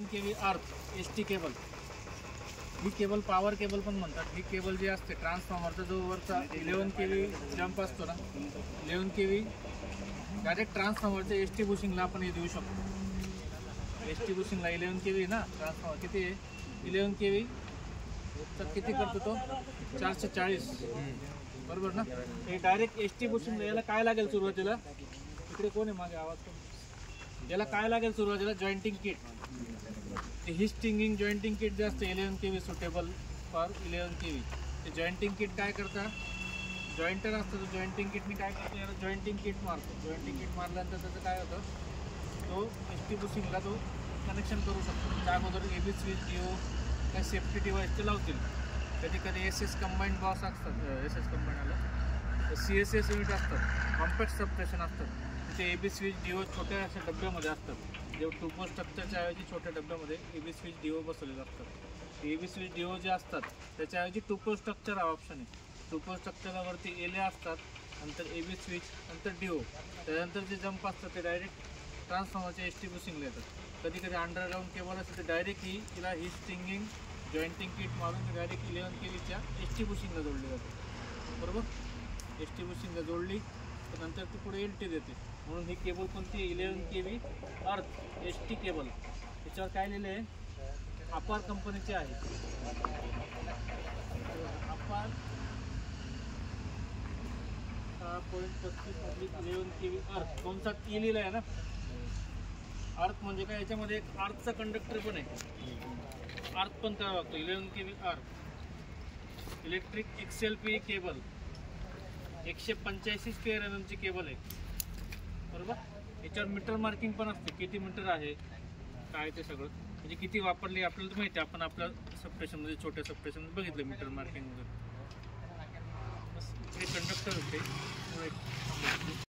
केवी अर्थ S T cable, ही cable power cable पण म्हणतात। ही केबल जी असते ट्रान्सफॉर्मरचा जो वरचा 11 केवी जंप असतो ना, 11 केवी डायरेक्ट ट्रान्सफॉर्मरच्या एस टी बुशिंगला आपण हे देऊ शकतो। एस टी बुशिंगला 11 केवी ना, ट्रान्सफॉर्मर किती आहे 11 केवी तर किती करतो तो 440 बरोबर ना। हे डायरेक्ट एस टी बुशिंगला याला काय लागेल सुरुवातीला, इकडे कोण आहे मागे आवाज करून, याला काय लागेल सुरुवातीला जॉईंटिंग किट। ही स्टिंगिंग जॉईंटिंग किट जे असते 11 केवी सुटेबल फॉर 11 केवी, ते जॉईंटिंग किट काय करता, जॉईंटर असतं तो जॉईंटिंग किटने काय करतो, याला जॉईंटिंग किट मारतो। जॉईंटिंग किट मारल्यानंतर त्याचं काय होतं, तो एस टी बुशिंगला तो कनेक्शन करू शकतो। त्या अगोदर ए बी स्विच डिओ काय सेफ्टी डिवाइस ते लावतील। कधी कधी एस एस कंबाईंड बॉस असतात, एस एस कंबाईंड आलं सी एस एस युनिट असतात, कॉम्पॅक्ट सबस्टेशन असतात, तिथे ए बी स्विच डिओ छोट्या अशा डब्यामध्ये असतात। जेव्हा टू पोस्ट स्ट्रक्चरच्या ऐवजी छोट्या डब्यामध्ये ए बी स्विच डिओ बसवलेले असतात। ए बी स्विच डिओ जे असतात त्याच्याऐवजी टू पोस्ट स्ट्रक्चर हा ऑप्शन आहे। टू पोस्ट स्ट्रक्चरवरती एले असतात, नंतर ए बी स्विच, नंतर डिओ, त्यानंतर जे जंप असतात ते डायरेक्ट ट्रान्सफॉर्मरच्या एस टी बुशिंगला येतात। कधी कधी अंडरग्राऊंड केबल असते तर डायरेक्ट हिला ही स्टिंगिंग जॉईंटिंग किट मारून डायरेक्ट 11 केवीच्या एस टी बुशिंगला जोडली जाते बरोबर। एस टी बुशिंगला जोडली तर नंतर ती पुढे एल टी देते। म्हणून ही केबल कोणती 11 केवी अर्थ एस टी केबल, याच्यावर काय लिहिले आहे, अपार कंपनीचे आहे। अपार 6.35 11 केवी अर्थ, कोणता ई लिहिला आहे ना, अर्थ म्हणजे काय, याच्यामध्ये एक अर्थचा कंडक्टर पण आहे, अर्थ पण करावं लागतो। 11 केवी अर्थ electric XLPE cable 185 square mm ची केबल आहे बरोबर। याच्यावर मीटर मार्किंग पण असते, किती मीटर आहे काय ते सगळं, म्हणजे किती वापरली आपल्याला तर माहिती आहे। आपण आपल्या सबस्टेशनमध्ये छोट्या सबस्टेशनमध्ये बघितलं मीटर मार्किंग वगैरे, बस हे कंडक्टर होते।